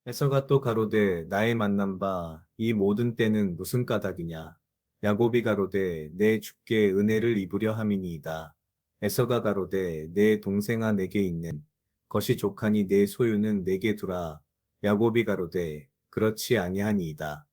에서가 또 가로되 나의 만난 바 이 모든 때는 무슨 까닭이냐. 야곱이 가로되 내 주께 은혜를 입으려 함이니이다. 에서가 가로되 내 동생아 내게 있는 것이 족하니 내 소유는 내게 두라. 야곱이 가로되 그렇지 아니하니이다.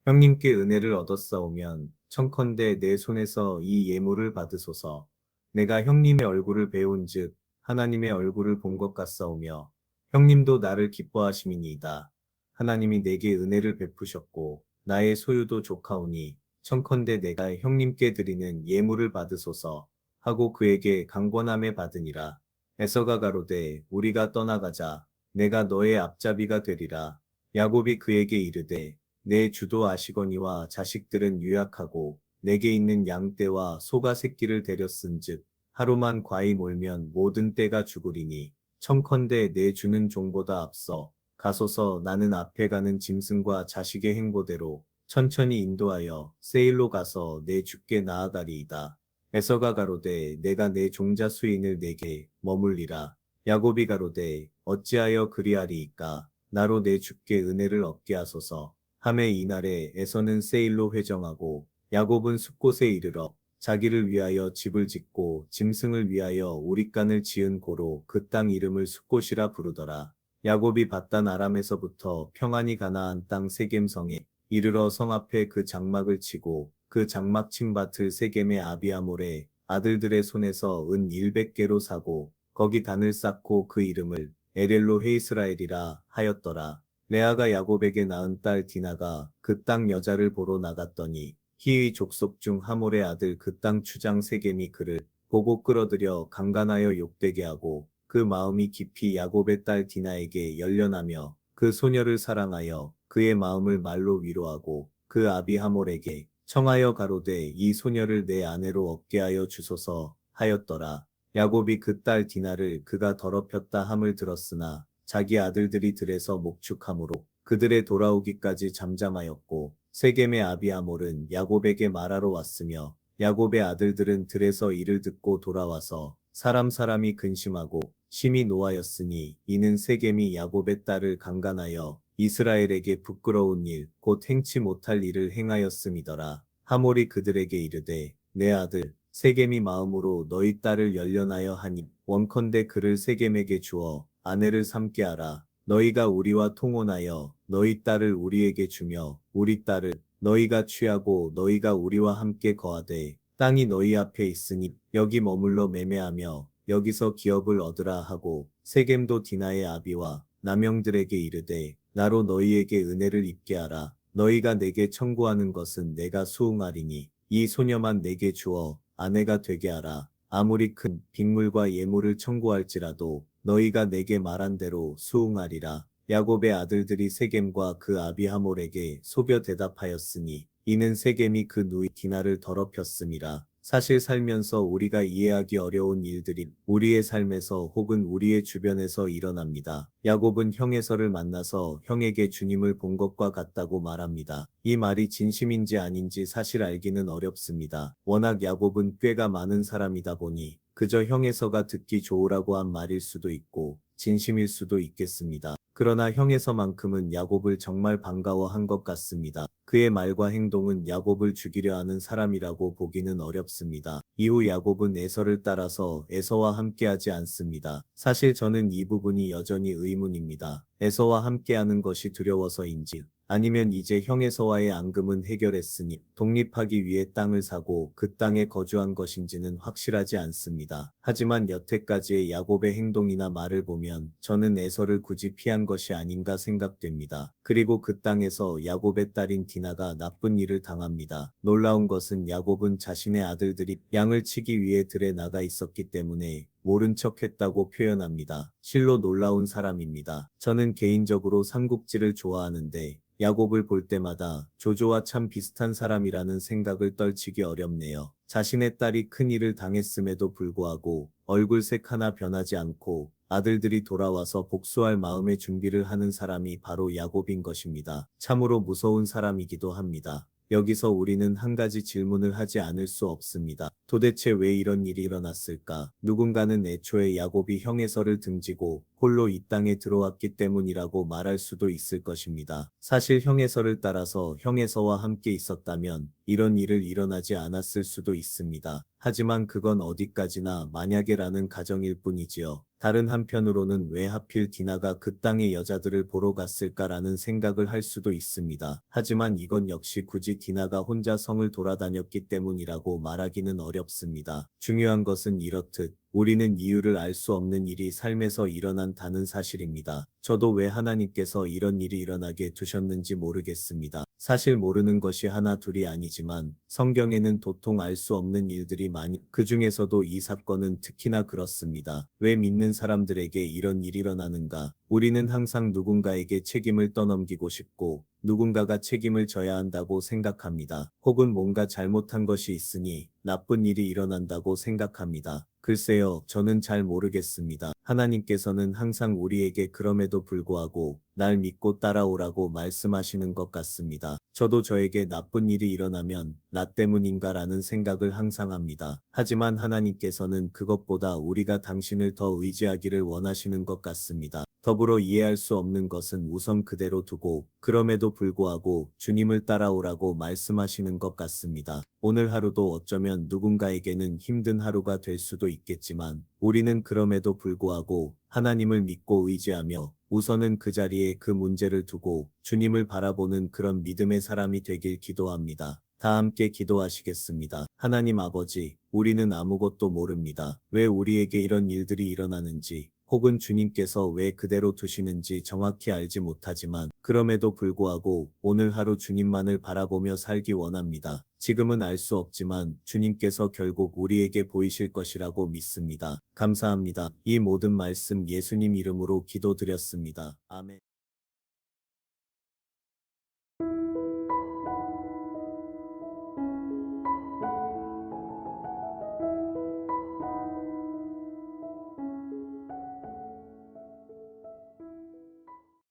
형님께 은혜를 얻었사오면 청컨대 내 손에서 이 예물을 받으소서. 내가 형님의 얼굴을 배운즉 하나님의 얼굴을 본 것 같사오며 형님도 나를 기뻐하심이니이다. 하나님이 내게 은혜를 베푸셨고 나의 소유도 족하오니 청컨대 내가 형님께 드리는 예물을 받으소서 하고 그에게 강권함에 받으니라. 에서가 가로되 우리가 떠나가자. 내가 너의 앞잡이가 되리라. 야곱이 그에게 이르되 내 주도 아시거니와 자식들은 유약하고 내게 있는 양떼와 소가 새끼를 데렸은즉 하루만 과히 몰면 모든 떼가 죽으리니 청컨대 내 주는 종보다 앞서 가소서. 나는 앞에 가는 짐승과 자식의 행보대로 천천히 인도하여 세일로 가서 내 주께 나아가리이다. 에서가 가로되 내가 내 종자 수인을 내게 머물리라. 야곱이 가로되 어찌하여 그리하리이까. 나로 내 주께 은혜를 얻게 하소서. 하매 이날에 에서는 세일로 회정하고 야곱은 숫곳에 이르러 자기를 위하여 집을 짓고 짐승을 위하여 우릿간을 지은 고로 그 땅 이름을 숫곳이라 부르더라. 야곱이 밧단 아람에서부터 평안히 가나안 땅 세겜성에 이르러 성 앞에 그 장막을 치고 그 장막 친 밭을 세겜의 아비아몰의 아들들의 손에서 은 100개로 사고 거기 단을 쌓고 그 이름을 에렐로 헤이스라엘이라 하였더라. 레아가 야곱에게 낳은 딸 디나가 그 땅 여자를 보러 나갔더니 히의 족속 중 하몰의 아들 그 땅 추장 세겜이 그를 보고 끌어들여 강간하여 욕되게 하고 그 마음이 깊이 야곱의 딸 디나에게 열련하며 그 소녀를 사랑하여 그의 마음을 말로 위로하고 그 아비 하몰에게 청하여 가로되 이 소녀를 내 아내로 얻게 하여 주소서 하였더라. 야곱이 그 딸 디나를 그가 더럽혔다 함을 들었으나 자기 아들들이 들에서 목축함으로 그들의 돌아오기까지 잠잠하였고 세겜의 아비아몰은 야곱에게 말하러 왔으며 야곱의 아들들은 들에서 이를 듣고 돌아와서 사람이 근심하고 심히 노하였으니 이는 세겜이 야곱의 딸을 강간하여 이스라엘에게 부끄러운 일 곧 행치 못할 일을 행하였음이더라. 하몰이 그들에게 이르되 내 아들 세겜이 마음으로 너희 딸을 열련하여 하니 원컨대 그를 세겜에게 주어 아내를 삼게 하라. 너희가 우리와 통혼하여 너희 딸을 우리에게 주며 우리 딸을 너희가 취하고 너희가 우리와 함께 거하되 땅이 너희 앞에 있으니 여기 머물러 매매하며 여기서 기업을 얻으라 하고 세겜도 디나의 아비와 남영들에게 이르되 나로 너희에게 은혜를 입게 하라. 너희가 내게 청구하는 것은 내가 수응하리니 이 소녀만 내게 주어 아내가 되게 하라. 아무리 큰 빅물과 예물을 청구할지라도 너희가 내게 말한 대로 수응하리라. 야곱의 아들들이 세겜과 그 아비 하몰에게 소벼 대답하였으니 이는 세겜이 그 누이 디나를 더럽혔음이라. 사실 살면서 우리가 이해하기 어려운 일들이 우리의 삶에서 혹은 우리의 주변에서 일어납니다. 야곱은 형 에서를 만나서 형에게 주님을 본 것과 같다고 말합니다. 이 말이 진심인지 아닌지 사실 알기는 어렵습니다. 워낙 야곱은 꾀가 많은 사람이다 보니 그저 형 에서가 듣기 좋으라고 한 말일 수도 있고 진심일 수도 있겠습니다. 그러나 형 에서만큼은 야곱을 정말 반가워한 것 같습니다. 그의 말과 행동은 야곱을 죽이려 하는 사람이라고 보기는 어렵습니다. 이후 야곱은 에서를 따라서 에서와 함께하지 않습니다. 사실 저는 이 부분이 여전히 의문입니다. 에서와 함께하는 것이 두려워서인지 아니면 이제 형 에서와의 앙금은 해결했으니 독립하기 위해 땅을 사고 그 땅에 거주한 것인지는 확실하지 않습니다. 하지만 여태까지의 야곱의 행동이나 말을 보면 저는 에서를 굳이 피한 것이 아닌가 생각됩니다. 그리고 그 땅에서 야곱의 딸인 디나가 나쁜 일을 당합니다. 놀라운 것은 야곱은 자신의 아들들이 양을 치기 위해 들에 나가 있었기 때문에 모른 척 했다고 표현합니다. 실로 놀라운 사람입니다. 저는 개인적으로 삼국지를 좋아하는데 야곱을 볼 때마다 조조와 참 비슷한 사람이라는 생각을 떨치기 어렵네요. 자신의 딸이 큰 일을 당했음에도 불구하고 얼굴색 하나 변하지 않고 아들들이 돌아와서 복수할 마음의 준비를 하는 사람이 바로 야곱인 것입니다. 참으로 무서운 사람이기도 합니다. 여기서 우리는 한 가지 질문을 하지 않을 수 없습니다. 도대체 왜 이런 일이 일어났을까? 누군가는 애초에 야곱이 형에서를 등지고 홀로 이 땅에 들어왔기 때문이라고 말할 수도 있을 것입니다. 사실 형에서를 따라서 형에서와 함께 있었다면 이런 일을 일어나지 않았을 수도 있습니다. 하지만 그건 어디까지나 만약에라는 가정일 뿐이지요. 다른 한편으로는 왜 하필 디나가 그 땅의 여자들을 보러 갔을까라는 생각을 할 수도 있습니다. 하지만 이건 역시 굳이 디나가 혼자 성을 돌아다녔기 때문이라고 말하기는 어렵습니다. 중요한 것은 이렇듯 우리는 이유를 알 수 없는 일이 삶에서 일어난다는 사실입니다. 저도 왜 하나님께서 이런 일이 일어나게 두셨는지 모르겠습니다. 사실 모르는 것이 하나 둘이 아니지만 성경에는 도통 알 수 없는 일들이 많이, 그 중에서도 이 사건은 특히나 그렇습니다. 왜 믿는 사람들에게 이런 일이 일어나는가? 우리는 항상 누군가에게 책임을 떠넘기고 싶고 누군가가 책임을 져야 한다고 생각합니다. 혹은 뭔가 잘못한 것이 있으니 나쁜 일이 일어난다고 생각합니다. 글쎄요, 저는 잘 모르겠습니다. 하나님께서는 항상 우리에게 그럼에도 불구하고 날 믿고 따라오라고 말씀하시는 것 같습니다. 저도 저에게 나쁜 일이 일어나면 나 때문인가라는 생각을 항상 합니다. 하지만 하나님께서는 그것보다 우리가 당신을 더 의지하기를 원하시는 것 같습니다. 더불어 이해할 수 없는 것은 우선 그대로 두고 그럼에도 불구하고 주님을 따라오라고 말씀하시는 것 같습니다. 오늘 하루도 어쩌면 누군가에게는 힘든 하루가 될 수도 있겠지만 우리는 그럼에도 불구하고 하나님을 믿고 의지하며 우선은 그 자리에 그 문제를 두고 주님을 바라보는 그런 믿음의 사람이 되길 기도합니다. 다 함께 기도하시겠습니다. 하나님 아버지, 우리는 아무것도 모릅니다. 왜 우리에게 이런 일들이 일어나는지, 혹은 주님께서 왜 그대로 두시는지 정확히 알지 못하지만 그럼에도 불구하고 오늘 하루 주님만을 바라보며 살기 원합니다. 지금은 알 수 없지만 주님께서 결국 우리에게 보이실 것이라고 믿습니다. 감사합니다. 이 모든 말씀 예수님 이름으로 기도드렸습니다. 아멘.